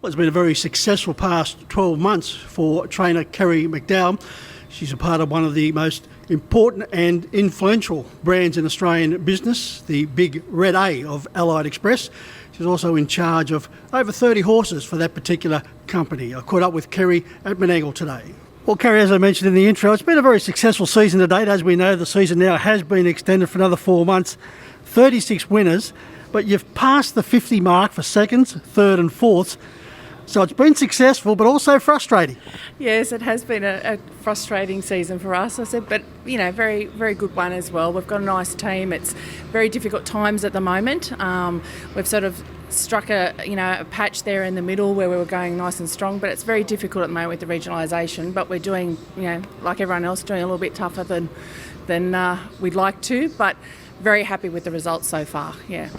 Well, it's been a very successful past 12 months for trainer Kerry McDowell. She's a part of one of the most important and influential brands in Australian business, the big Red A of Allied Express. She's also in charge of over 30 horses for that particular company. I caught up with Kerry at Menangle today. Well, Kerry, as I mentioned in the intro, it's been a very successful season to date. As we know, the season now has been extended for another 4 months. 36 winners, but you've passed the 50 mark for seconds, third and fourths. So it's been successful, but also frustrating. Yes, it has been a frustrating season for us, I said, but very, very good one as well. We've got a nice team. It's very difficult times at the moment. We've sort of struck a patch there in the middle where we were going nice and strong, but it's very difficult at the moment with the regionalisation. But we're doing, like everyone else, doing a little bit tougher than we'd like to, but very happy with the results so far. Yeah.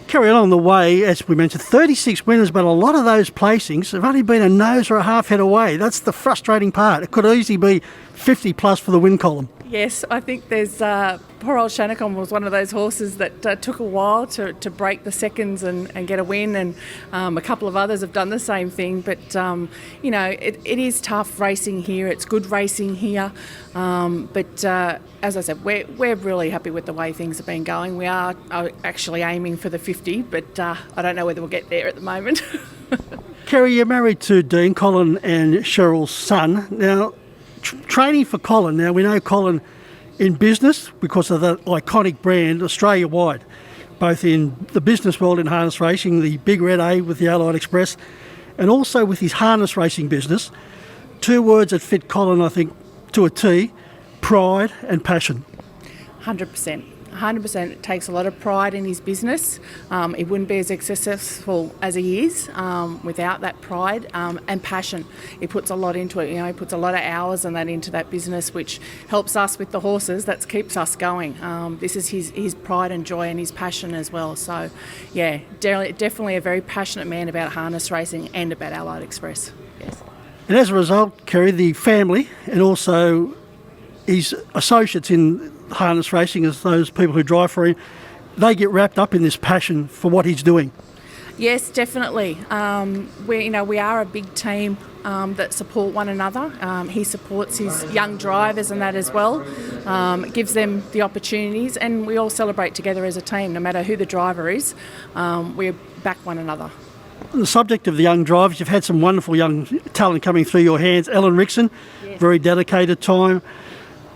Kerry, along the way, as we mentioned, 36 winners, but a lot of those placings have only been a nose or a half head away. That's the frustrating part. It could easily be 50 plus for the win column. Yes, I think there's poor old Shanacon was one of those horses that took a while to break the seconds and get a win, and a couple of others have done the same thing. But it is tough racing here. It's good racing here, but as I said, we're really happy with the way things have been going. We are actually aiming for the 50, but I don't know whether we'll get there at the moment. Kerry, you're married to Dean, Colin and Cheryl's son. Now, training for Colin. Now, we know Colin in business because of the iconic brand Australia-wide, both in the business world in harness racing, the big Red A with the Allied Express, and also with his harness racing business. Two words that fit Colin, I think, to a T: pride and passion. 100%. 100%. It takes a lot of pride in his business. He wouldn't be as successful as he is without that pride and passion. He puts a lot into it. He puts a lot of hours and that into that business, which helps us with the horses. That keeps us going. This is his pride and joy and his passion as well. So, yeah, definitely a very passionate man about harness racing and about Allied Express. Yes. And as a result, Kerry, the family and also his associates in harness racing, as those people who drive for him, they get wrapped up in this passion for what he's doing. Yes, definitely. We are a big team that support one another. He supports his young drivers and that as well. Gives them the opportunities, and we all celebrate together as a team, no matter who the driver is. We back one another. On the subject of the young drivers, you've had some wonderful young talent coming through your hands. Ellen Rickson, yes. Very dedicated time.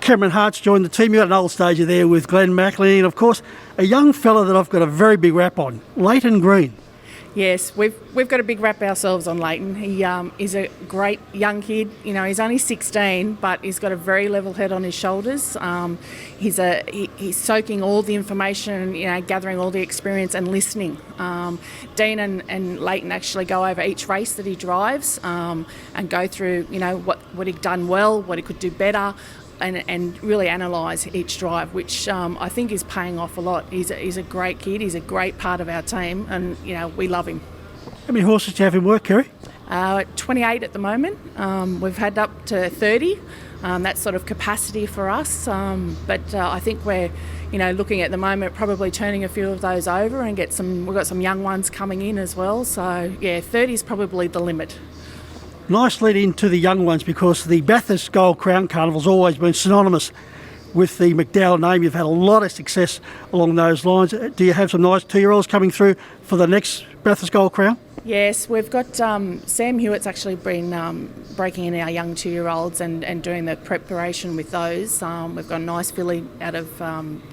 Cameron Hart's joined the team. You've got an old stager there with Glenn Mackley, and of course a young fella that I've got a very big rap on, Leighton Green. Yes, we've got a big rap ourselves on Leighton. He is a great young kid. He's only 16, but he's got a very level head on his shoulders. He's soaking all the information, gathering all the experience and listening. Dean and Leighton actually go over each race that he drives and go through, what he'd done well, what he could do better. And really analyse each drive, which I think is paying off a lot. He's a great kid. He's a great part of our team, and we love him. How many horses do you have in work, Kerry? 28 at the moment. We've had up to 30. That's sort of capacity for us. But I think we're looking at the moment probably turning a few of those over and we've got some young ones coming in as well. So yeah, 30 is probably the limit. Nice lead into the young ones, because the Bathurst Gold Crown Carnival's always been synonymous with the McDowell name. You've had a lot of success along those lines. Do you have some nice 2-year-olds coming through for the next Bathurst Gold Crown? Yes, we've got Sam Hewitt's actually been breaking in our young 2-year-olds and doing the preparation with those. We've got a nice filly out of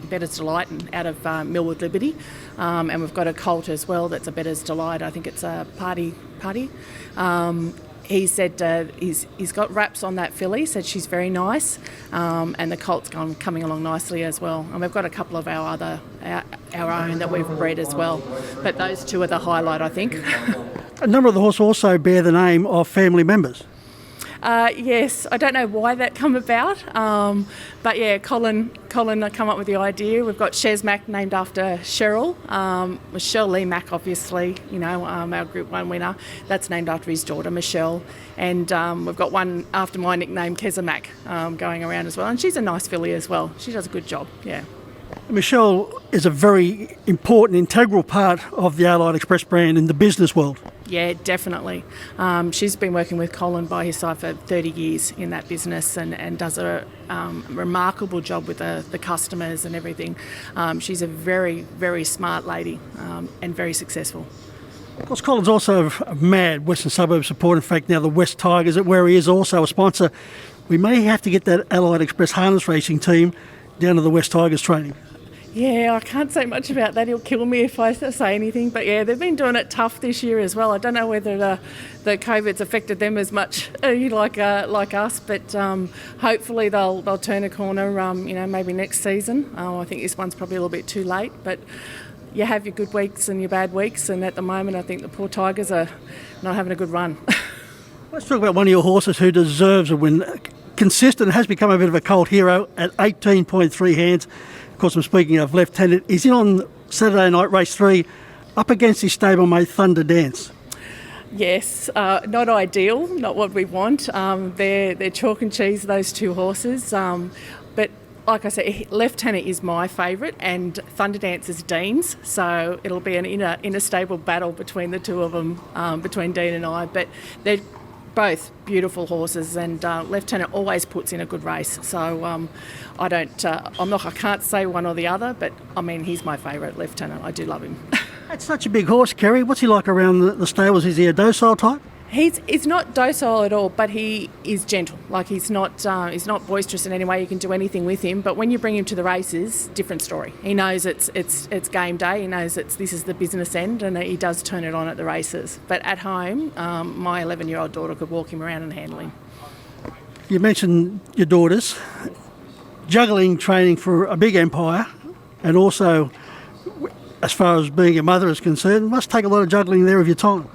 Bettor's Delight and out of Millwood Liberty, and we've got a colt as well that's a Bettor's Delight. I think it's a Party. He said he's got wraps on that filly, said she's very nice, and the colt's coming along nicely as well. And we've got a couple of our own that we've bred as well. But those two are the highlight, I think. A number of the horses also bear the name of family members. Yes, I don't know why that come about, but yeah, Colin come up with the idea. We've got Shez Mack named after Cheryl, Michelle Lee Mack, obviously, our Group 1 winner. That's named after his daughter, Michelle, and we've got one after my nickname, Keza Mack, going around as well, and she's a nice filly as well. She does a good job, yeah. Michelle is a very important, integral part of the Allied Express brand in the business world. Yeah, definitely. She's been working with Colin by his side for 30 years in that business and does a remarkable job with the customers and everything. She's a very, very smart lady and very successful. Of course, Colin's also a mad Western Suburbs supporter. In fact, now the West Tigers, where he is also a sponsor. We may have to get that Allied Express harness racing team down to the West Tigers training. Yeah, I can't say much about that. He'll kill me if I say anything. But yeah, they've been doing it tough this year as well. I don't know whether the COVID's affected them as much like us, but hopefully they'll turn a corner. Maybe next season. I think this one's probably a little bit too late, but you have your good weeks and your bad weeks, and at the moment I think the poor Tigers are not having a good run. Let's talk about one of your horses who deserves a win. Consistent, has become a bit of a cult hero at 18.3 hands. Of course, I'm speaking of Lieutenant. He's in on Saturday night, race 3, up against his stablemate Thunder Dance. Yes, not ideal, not what we want. They're chalk and cheese, those two horses. But like I said, Lieutenant is my favourite and Thunder Dance is Dean's, so it'll be an inner stable battle between the two of them, between Dean and I. But they're both beautiful horses, and Lieutenant always puts in a good race. So I can't say one or the other, but I mean he's my favourite, Lieutenant. I do love him. That's such a big horse, Kerry. What's he like around the stables? Is he a docile type? He's not docile at all, but he is gentle. Like he's not boisterous in any way. You can do anything with him, but when you bring him to the races, different story. He knows it's game day. He knows this is the business end, and he does turn it on at the races. But at home, my 11-year-old daughter could walk him around and handle him. You mentioned your daughters juggling training for a big empire, and also, as far as being a mother is concerned, must take a lot of juggling there of your time.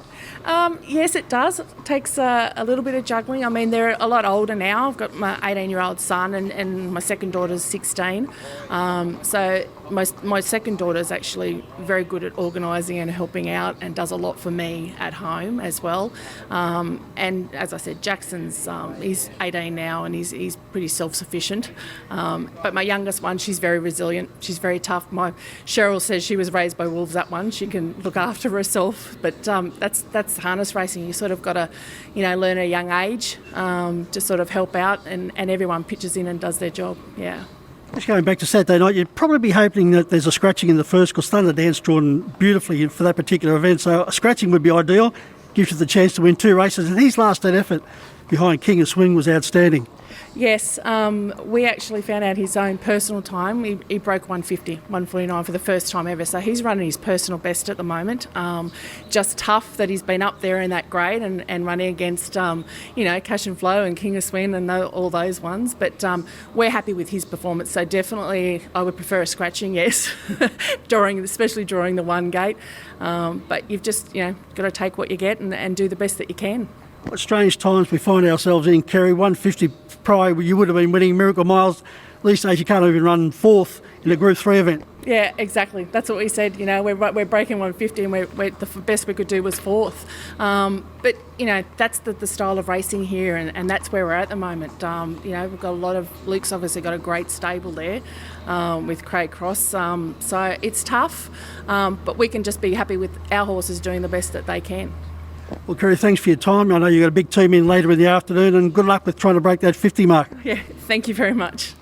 Yes, it does. It takes a little bit of juggling. I mean, they're a lot older now. I've got my 18-year-old son and my second daughter's 16. So my second daughter's actually very good at organising and helping out and does a lot for me at home as well. And as I said, Jackson's he's 18 now and he's pretty self-sufficient. But my youngest one, she's very resilient. She's very tough. My Cheryl says she was raised by wolves, that one. She can look after herself. But that's harness racing. You sort of got to, learn at a young age to sort of help out, and everyone pitches in and does their job. Yeah. Just going back to Saturday night, you'd probably be hoping that there's a scratching in the first, because Thunder Dance drawn beautifully for that particular event. So a scratching would be ideal, gives you the chance to win 2 races. And his last effort behind King of Swing was outstanding. Yes, we actually found out his own personal time. He broke 149 for the first time ever. So he's running his personal best at the moment. Just tough that he's been up there in that grade and running against, Cash and Flow and King of Swing and all those ones. But we're happy with his performance. So definitely I would prefer a scratching, yes, especially during the one gate. But you've just, got to take what you get and do the best that you can. What strange times we find ourselves in, Kerry. 150 prior, you would have been winning Miracle Miles. These days you can't even run 4th in a Group 3 event. Yeah, exactly. That's what we said. We're breaking 150 and the best we could do was 4th. But, that's the style of racing here, and that's where we're at the moment. We've got a lot of... Luke's obviously got a great stable there with Craig Cross. So it's tough, but we can just be happy with our horses doing the best that they can. Well, Kerry, thanks for your time. I know you've got a big team in later in the afternoon, and good luck with trying to break that 50 mark. Yeah, thank you very much.